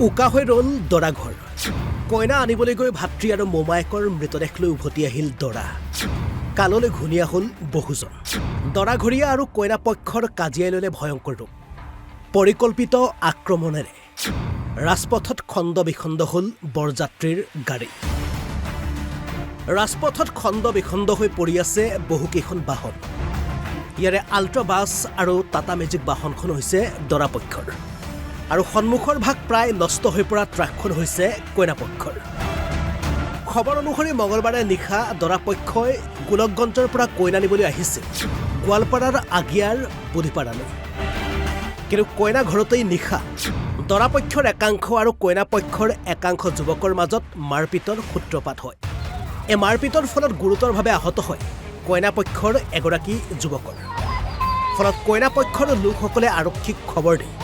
উকা হৈ ৰ'ল দৰা ঘৰ কইনা আনিবলৈ গৈ ভাতৃ আৰু মোমায়েকৰ মৃতদেহ লৈ উভতি আহিল দৰা কাললৈ ঘূণীয়া হ'ল বহুজন দৰাঘৰীয়া আৰু কইনা পক্ষৰ কাজিয়াই ল'লে ভয়ংকৰ ৰূপ পৰিকল্পিত আক্ৰমণেৰে ৰাজপথত খণ্ড বিখণ্ড হ'ল বৰযাত্ৰীৰ গাড়ী ৰাজপথত খণ্ড বিখণ্ড হৈ পৰি আছে বহুকেইখন বাহন ইয়াৰে আল্ট্ৰা বাছ আৰু টাটা মেজিক বাহনখন হৈছে দৰা পক্ষৰ আৰু সন্মুখৰ ভাগ প্ৰায় নষ্ট হৈ পৰা ট্ৰাকখন হৈছে কইনা পক্ষৰ খবৰ অনুসৰি মঙলবাৰে নিশা দৰা পক্ষই গোলকগঞ্জৰ পৰা কইনা নিবলৈ আহিছিল গোৱালপাৰাৰ আগিয়াৰ বুধিপাৰালৈ কিন্তু কইনা ঘৰতেই নিশা দৰা পক্ষৰ একাংশ আৰু কইনা পক্ষৰ একাংশ যুৱকৰ মাজত মাৰপিটৰ সূত্ৰপাত হয় এই মাৰপিটৰ ফলত গুৰুতৰভাৱে আহত হয় কইনা পক্ষৰ এগৰাকী যুৱকৰ ফলত কইনা পক্ষৰ লোকসকলে আৰক্ষীক খবৰ দিয়ে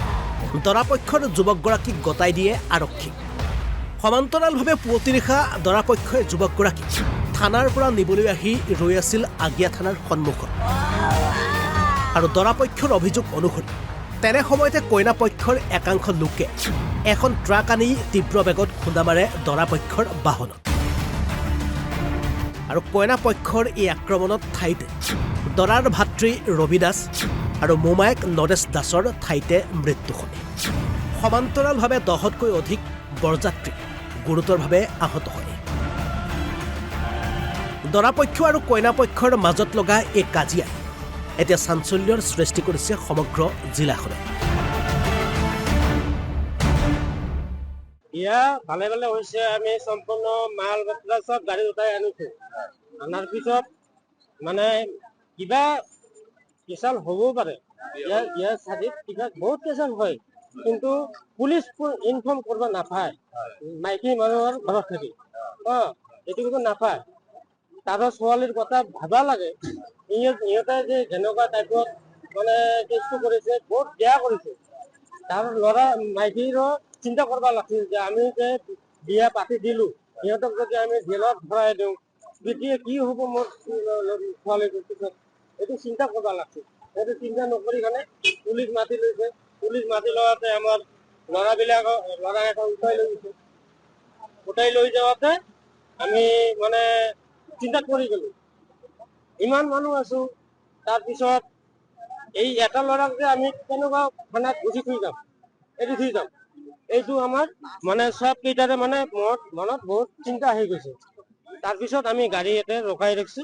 দৰা পক্ষৰ যুৱকগৰাকীক গতাই দিয়ে আৰক্ষীক সমান্তৰালভাৱে পুৱতি নিশা দৰা পক্ষই যুৱকগৰাকীক থানাৰ পৰা নিবলৈ আহি ৰৈ আছিল আগিয়া থানাৰ সন্মুখত আৰু দৰা পক্ষৰ অভিযোগ অনুসৰি তেনে সময়তে কইনা পক্ষৰ একাংশ লোকে এখন ট্ৰাক আনি তীব্ৰ বেগত খুন্দা মাৰে দৰা পক্ষৰ বাহনত আৰু কইনা পক্ষৰ এই আক্ৰমণত ঠাইতে দৰাৰ ভাতৃ ৰবি দাস আৰু মোমায়েক নৰেশ দাসৰ ঠাইতে মৃত্যু হয় সমান্তৰালভাৱে 10তকৈ অধিক বৰযাত্ৰী গুৰুতৰভাৱে আহত হয় দৰা পক্ষ আৰু কইনা পক্ষৰ মাজত লগা এই কাজিয়াই এতিয়া চাঞ্চল্যৰ সৃষ্টি কৰিছে সমগ্ৰ জিলাখনত ভালে ভালে হৈছে আমি সম্পূৰ্ণ মাল বস্তু সব গাড়ী উঠাই আনিছো আনাৰ পিছত মানে কিবা কেচাল হ'বও পাৰে ইয়াৰ চাৰিত কিবা বহুত কেচাল হয় কিন্তু পুলিচ ইনফৰ্ম কৰিব নাপায় মাইকী মানুহৰ ঘৰত থাকি এইটো কিন্তু নাপায় তাৰ ছোৱালীৰ কথা ভাবা লাগে ইহঁতে যে যেনেকুৱা টাইপত মানে কেছটো কৰিছে বহুত বেয়া কৰিছে তাৰ ল'ৰা মাইকীৰো চিন্তা কৰিব লাগিছিল যে আমি যে বিয়া পাতি দিলো সিহঁতক যদি আমি জেলত ভৰাই দিওঁ তেতিয়া কি হ'ব মোৰ ছোৱালীৰ পিছত এইটো চিন্তা কৰিব লাগিছিল সেইটো চিন্তা নকৰি কাৰণে পুলিচ মাতি লৈছে পুলিচ মাতি লোৱাতে আমাৰ ল'ৰা এটা উঠাই লৈ যাওঁতে আমি মানে চিন্তা কৰি গলো ইমান মানুহ আছো তাৰপিছত এই এটা ল'ৰাক যে আমি কেনেকুৱা থানাত গুচি থৈ যাম এইটো আমাৰ মানে সব কেইটাৰে মানে মনত বহুত চিন্তা আহি গৈছে তাৰপিছত আমি গাড়ী এটা ৰখাই ৰাখিছো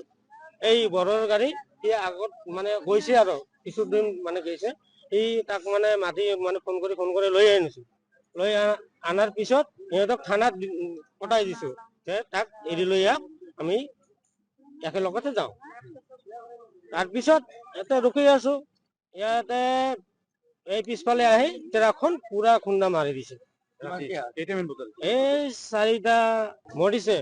এই বৰৰ গাড়ী সি আগত মানে গৈছে আৰু কিছুদিন মানে গৈছে সি তাক মানে মাতি মানে ফোন কৰি লৈ আনিছো লৈ আনাৰ পিছত সিহঁতক থানাত পঠাই দিছো যে তাক এৰি লৈ আমি একেলগতে যাওঁ তাৰপিছত ইয়াতে ৰখি আছো ইয়াতে এই পিছফালে আহি ট্ৰাকখন পুৰা খুন্দা মাৰি দিছে এই 4টা মৰিছে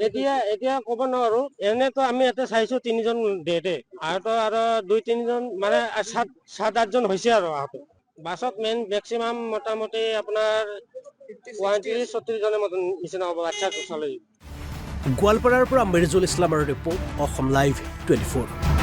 এতিয়া ক'ব নোৱাৰো এনেতো আমি ইয়াতে চাইছো 3জন ডেটে আৰু 2-3জন মানে 7-8জন হৈছে আৰু আহত বাছত মেক্সিমাম মোটামুটি আপোনাৰ 35-40 জনৰ মতন নিচিনা হ'ব আচ্ছা চালৈ গোৱালপাৰাৰ পৰা মিৰ্জুল ইছলামৰ ৰিপৰ্ট অসম লাইভ 24